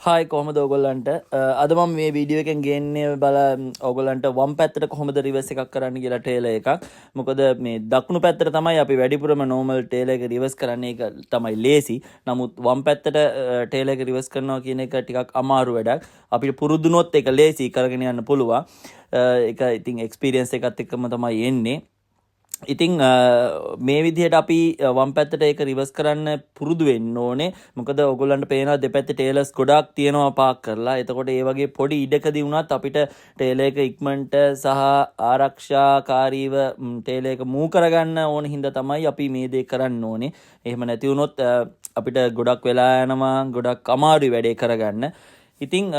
Hi කොහොමද ඔයගොල්ලන්ට අද මම මේ වීඩියෝ එකෙන් ගේන්නේ බල ඔයගොල්ලන්ට වම් පැත්තට කොහොමද රිවර්ස් එකක් කරන්න කියලා ටේලර් එකක්. මොකද මේ දකුණු පැත්තට තමයි අපි වැඩිපුරම නෝමල් ටේලර් එක රිවර්ස් කරන්නේ. ඒක තමයි ලේසි. නමුත් වම් පැත්තට ටේලර් එක රිවර්ස් කරනවා කියන එක ටිකක් අමාරු වැඩක්. අපිට පුරුදුනොත් ඒක ලේසි කරගෙන යන්න පුළුවන්. ඒක ඉතින් එක්ස්පීරියන්ස් එකත් එක්කම තමයි එන්නේ. ඉතින් මේ විදිහට අපි වම් පැත්තට ඒක රිවර්ස් කරන්න පුරුදු වෙන්න ඕනේ. මොකද ඔයගොල්ලන්ට පේනවා දෙපැත්තේ ටේලර්ස් ගොඩාක් තියෙනවා පාක් කරලා. එතකොට ඒ වගේ පොඩි ඉඩකදී වුණත් අපිට ටේලර් එක ඉක්මනට සහ ආරක්ෂාකාරීව ටේලර් එක මූව් කරගන්න ඕන හින්දා තමයි අපි මේ දේ කරන්න ඕනේ. එහෙම නැති වුණොත් අපිට ගොඩක් වෙලා යනවා, ගොඩක් අමාරුයි වැඩේ කරගන්න. ඉතින්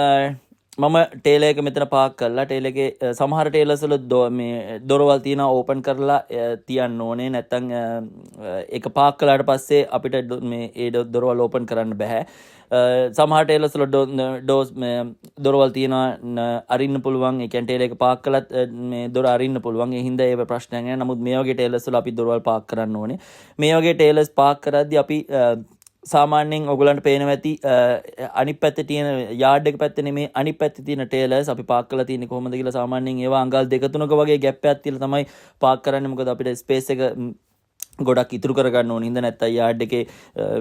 මම ටේලර් එක මෙතන පාක් කරලා ටේලර් එකේ සමහර ටේලර්ස් වල මේ දොරවල් තියෙනවා ඕපන් කරලා තියන්න ඕනේ. නැත්තම් ඒක පාක් කළාට පස්සේ අපිට මේ ඒ දොරවල් ඕපන් කරන්න බෑ. සමහර ටේලර්ස් වල ඩෝස් දොරවල් තියෙනවා අරින්න පුළුවන්. ඒ කියන්නේ ටේලර් එක පාක් කළත් මේ දොර අරින්න පුළුවන්. ඒ හින්දා ඒ ප්‍රශ්නයක් නෑ. නමුත් මේ වගේ ටේලර්ස් වල අපි දොරවල් පාක් කරන්න ඕනේ. මේ වගේ ටේලර්ස් පාක් කරද්දී අපි සාමාන්‍යයෙන් ඔයගලන්ට පේනවා ඇති අනිත් පැත්තේ තියෙන යාඩ් එක පැත්තේ නෙමේ අනිත් පැත්තේ තියෙන ටේලර්ස් අපි පාක් කරලා තියෙන්නේ කොහොමද කියලා සාමාන්‍යයෙන් ඒවා අඟල් දෙක තුනක වගේ ગેප් එකක් තියලා තමයි පාක් කරන්නේ. මොකද අපිට ස්පේස් එක ගොඩක් ඉතුරු කරගන්න ඕන හින්දා. නැත්තම් යාඩ් එකේ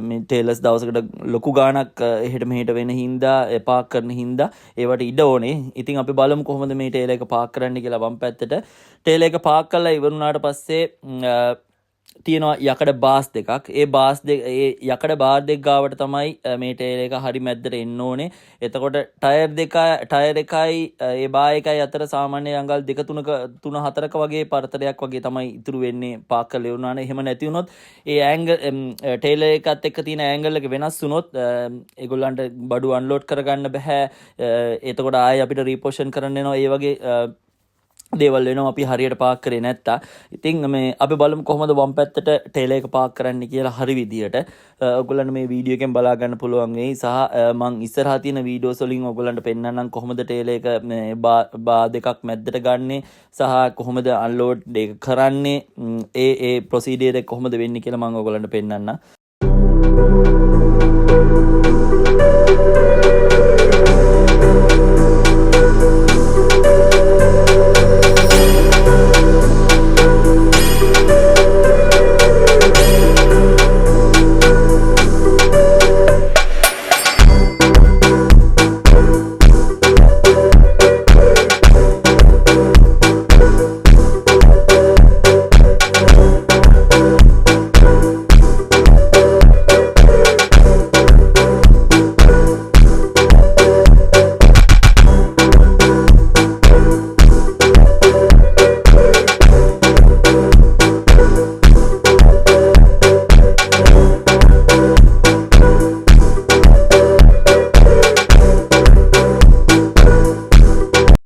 මේ ටේලර්ස් දවසකට ලොකු ගාණක් එහෙට මෙහෙට වෙන හින්දා පාක් කරන හින්දා ඒවට ඉඩ ඕනේ. ඉතින් අපි බලමු කොහොමද මේ ටේලර් එක පාක් කරන්න කියලා. වම් පැත්තට ටේලර් එක පාක් කරලා ඉවරුණාට පස්සේ තියෙනවා යකඩ බාස් දෙකක්. ඒ යකඩ බාර් දෙක ගාවට තමයි මේ ටේලර් එක හරි මැද්දට එන්න ඕනේ. එතකොට ටයර් එකයි ඒ බා එකයි අතර සාමාන්‍ය අඟල් දෙක තුන හතරක වගේ පරතරයක් වගේ තමයි ඉතුරු වෙන්නේ පාක් කරලා ඉවරනානේ. එහෙම නැති වුණොත් ඒ ඇන්ගල් ටේලර් එකත් එක්ක තියෙන ඇන්ගල් එක වෙනස් වුණොත් ඒගොල්ලන්ට බඩු අන්ලෝඩ් කරගන්න බෑ. එතකොට ආයෙ අපිට රීපොසිෂන් කරන්න වෙනවා. ඒ වගේ දේවල් වෙනවා අපි හරියට පාක් කරේ නැත්තා. ඉතින් මේ අපි බලමු කොහොමද වම් පැත්තට ටේලර් එක පාක් කරන්න කියලා හරි විදියට. ඔයගොල්ලන්ට මේ වීඩියෝ එකෙන් බලා ගන්න පුළුවන් වෙයි. සහ මං ඉස්සරහා තියෙන වීඩියෝස් වලින් ඔයගොල්ලන්ට පෙන්නන්නම් කොහොමද ටේලර් එක මේ බා දෙකක් මැද්දට ගන්නෙ සහ කොහොමද අන්ලෝඩ් එක කරන්නේ. ඒ ප්‍රොසීඩියර් එක කොහොමද වෙන්නේ කියලා මං ඔයගොල්ලන්ට පෙන්නන්නම්.